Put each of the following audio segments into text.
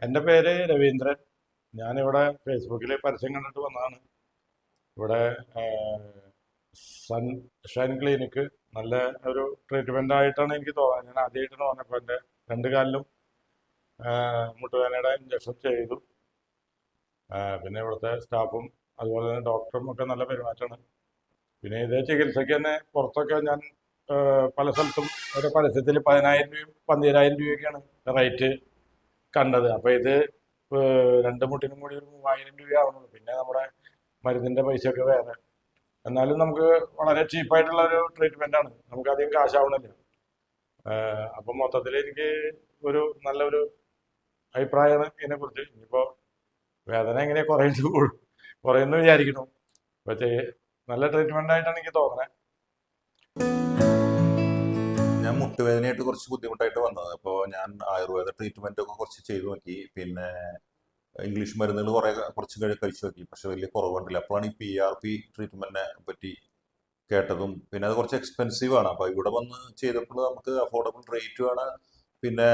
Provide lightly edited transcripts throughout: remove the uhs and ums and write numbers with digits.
എൻ്റെ പേര് രവീന്ദ്രൻ. ഞാനിവിടെ ഫേസ്ബുക്കിൽ പരസ്യം കണ്ടിട്ട് വന്നതാണ്. ഇവിടെ സൺഷൈൻ ക്ലിനിക്ക് നല്ല ഒരു ട്രീറ്റ്മെൻ്റ് ആയിട്ടാണ് എനിക്ക് തോന്നുന്നത്. ഞാൻ ആദ്യമായിട്ടാണ് വന്നപ്പോൾ എൻ്റെ രണ്ട് കാലിലും മുട്ടുവേദനയുടെ ഇഞ്ചക്ഷൻ ചെയ്തു. പിന്നെ ഇവിടുത്തെ സ്റ്റാഫും അതുപോലെ തന്നെ ഡോക്ടറും ഒക്കെ നല്ല പെരുമാറ്റമാണ്. പിന്നെ ഇതേ ചികിത്സയ്ക്ക് തന്നെ പുറത്തൊക്കെ ഞാൻ പല സ്ഥലത്തും ഒരു പരസ്യത്തിൽ 10,000 രൂപയും 12,000 രൂപയൊക്കെയാണ് റേറ്റ് കണ്ടത്. അപ്പോൾ ഇത് രണ്ട് മുട്ടിനും കൂടി ഒരു 3,000 രൂപയാവുന്നുള്ളൂ. പിന്നെ നമ്മുടെ മരുന്നിൻ്റെ പൈസയൊക്കെ വേറെ. എന്നാലും നമുക്ക് വളരെ ചീപ്പായിട്ടുള്ള ഒരു ട്രീറ്റ്മെൻ്റ് ആണ്. നമുക്ക് അധികം കാശാവണില്ല. അപ്പം മൊത്തത്തിൽ എനിക്ക് ഒരു നല്ലൊരു അഭിപ്രായമാണ് ഇതിനെക്കുറിച്ച്. ഇനിയിപ്പോൾ വേദന എങ്ങനെ കുറയുന്നു വിചാരിക്കുന്നു. പക്ഷേ നല്ല ട്രീറ്റ്മെൻ്റ് ആയിട്ടാണ് എനിക്ക് തോന്നുന്നത്. ഞാൻ മുട്ടുവേദനയായിട്ട് കുറച്ച് ബുദ്ധിമുട്ടായിട്ട് വന്നത്. അപ്പോൾ ഞാൻ ആയുർവേദ ട്രീറ്റ്മെൻ്റ് ഒക്കെ കുറച്ച് ചെയ്തു നോക്കി. പിന്നെ ഇംഗ്ലീഷ് മരുന്നുകൾ കുറച്ച് കഴിച്ചു നോക്കി. പക്ഷെ വലിയ കുറവുണ്ടില്ല. അപ്പോഴാണ് ഈ PRP ട്രീറ്റ്മെൻറ്റിനെ പറ്റി കേട്ടതും. പിന്നെ അത് കുറച്ച് എക്സ്പെൻസീവ് ആണ്. അപ്പോൾ ഇവിടെ വന്ന് ചെയ്തപ്പോൾ നമുക്ക് അഫോർഡബിൾ റേറ്റുമാണ്. പിന്നെ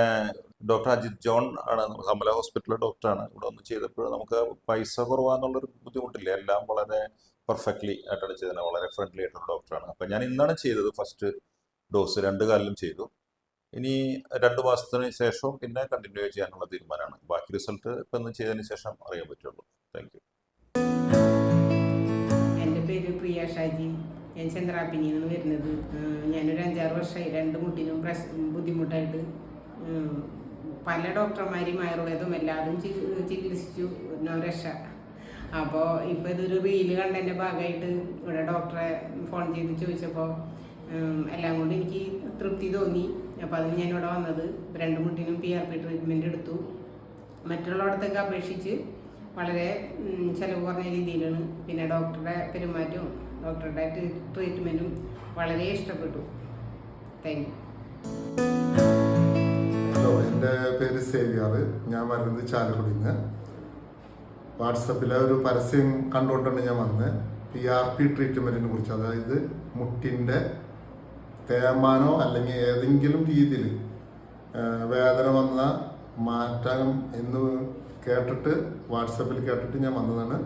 ഡോക്ടർ അജിത് ജോൺ ആണ്, കമല ഹോസ്പിറ്റലിലെ ഡോക്ടറാണ്. ഇവിടെ വന്ന് ചെയ്തപ്പോൾ നമുക്ക് പൈസ കുറവാന്നുള്ളൊരു ബുദ്ധിമുട്ടില്ല. എല്ലാം വളരെ പെർഫെക്റ്റ്ലി ആയിട്ടാണ് ചെയ്തത്. വളരെ ഫ്രണ്ട്ലി ആയിട്ടുള്ള ഡോക്ടറാണ്. അപ്പം ഞാൻ ഇന്നാണ് ചെയ്തത് ഫസ്റ്റ് ഡോസ്. 2 കാലിലും ചെയ്തു. ഇനി 2 മാസത്തിന് ശേഷവും പിന്നെ കണ്ടിന്യൂ ചെയ്യാനുള്ള തീരുമാനമാണ്. ബാക്കി റിസൾട്ട് ഇപ്പം ഒന്ന് ചെയ്തതിന് ശേഷം അറിയാൻ പറ്റുള്ളൂ. Thank you. എൻ്റെ പേര് പ്രിയ ഷാജി. ഞാൻ ചന്ദ്രാപിനിയിൽ നിന്ന് വരുന്നത്. ഞാനൊരു 5-6 വർഷമായി 2 മുട്ടിനും ബുദ്ധിമുട്ടായിട്ട് പല ഡോക്ടർമാരെയും ആയുർവേദം എല്ലാതും ചികിത്സിച്ചു, നോ രക്ഷ. അപ്പോൾ ഇപ്പോൾ ഇതൊരു റീല് കണ്ടതിൻ്റെ ഭാഗമായിട്ട് ഇവിടെ ഡോക്ടറെ ഫോൺ ചെയ്ത് ചോദിച്ചപ്പോൾ എല്ലാം കൊണ്ട് എനിക്ക് തൃപ്തി തോന്നി. അപ്പോൾ അതിന് ഞാനിവിടെ വന്നത്. 2 മുട്ടിനും PRP ട്രീറ്റ്മെൻറ്റ് എടുത്തു. മറ്റുള്ളയിടത്തൊക്കെ അപേക്ഷിച്ച് വളരെ ചിലവ് കുറഞ്ഞ രീതിയിലാണ്. പിന്നെ ഡോക്ടറുടെ പെരുമാറ്റവും ഡോക്ടറുടെ ട്രീറ്റ്മെൻറ്റും വളരെ ഇഷ്ടപ്പെട്ടു. Thank you. ഹലോ, എൻ്റെ പേര് സേവിയർ. ഞാൻ വരുന്നത് ചാലക്കുടിയിൽ നിന്ന്. വാട്സപ്പിലെ ഒരു പരസ്യം കണ്ടുകൊണ്ടാണ് ഞാൻ വന്നത്. PRP ട്രീറ്റ്മെൻറ്റിനെ കുറിച്ച്, അതായത് മുട്ടിൻ്റെ തേയ്മാനോ അല്ലെങ്കിൽ ഏതെങ്കിലും രീതിയിൽ വേദന വന്ന മാറ്റാൻ എന്ന് കേട്ടിട്ട് വാട്സപ്പിൽ കേട്ടിട്ട് ഞാൻ വന്നതാണ്.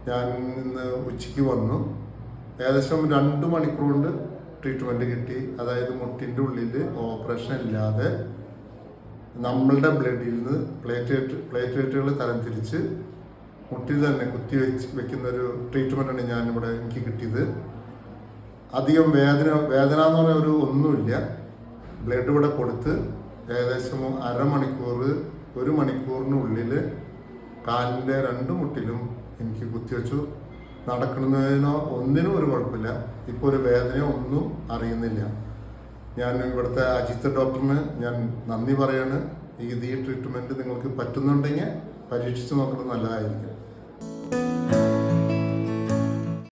ഞാൻ ഇന്ന് ഉച്ചയ്ക്ക് വന്നു. ഏകദേശം 2 മണിക്കൂർ കൊണ്ട് ട്രീറ്റ്മെൻറ്റ് കിട്ടി. അതായത് മുട്ടിൻ്റെ ഉള്ളിൽ ഓപ്പറേഷൻ ഇല്ലാതെ നമ്മളുടെ ബ്ലഡിൽ നിന്ന് പ്ലേറ്റ്ലെറ്റുകൾ തരംതിരിച്ച് മുട്ടിൽ തന്നെ വെക്കുന്നൊരു ട്രീറ്റ്മെൻറ്റാണ് ഞാനിവിടെ എനിക്ക് കിട്ടിയത്. അധികം വേദന എന്ന് പറഞ്ഞാൽ ഒന്നുമില്ല. ബ്ലഡ് ഇവിടെ കൊടുത്ത് ഏകദേശം 1/2 മണിക്കൂർ 1 മണിക്കൂറിനുള്ളിൽ കാലിൻ്റെ 2 മുട്ടിലും എനിക്ക് കുത്തിവെച്ചു. നടക്കുന്നതിനോ ഒന്നിനും ഒരു കുഴപ്പമില്ല. ഇപ്പോൾ ഒരു വേദനയോ ഒന്നും അറിയുന്നില്ല. ഞാൻ ഇവിടുത്തെ അജിത്ത് ഡോക്ടറിന് ഞാൻ നന്ദി പറയാണ്. ഈ ട്രീറ്റ്മെൻറ്റ് നിങ്ങൾക്ക് പറ്റുന്നുണ്ടെങ്കിൽ പരീക്ഷിച്ച് നോക്കുന്നത് നല്ലതായിരിക്കും.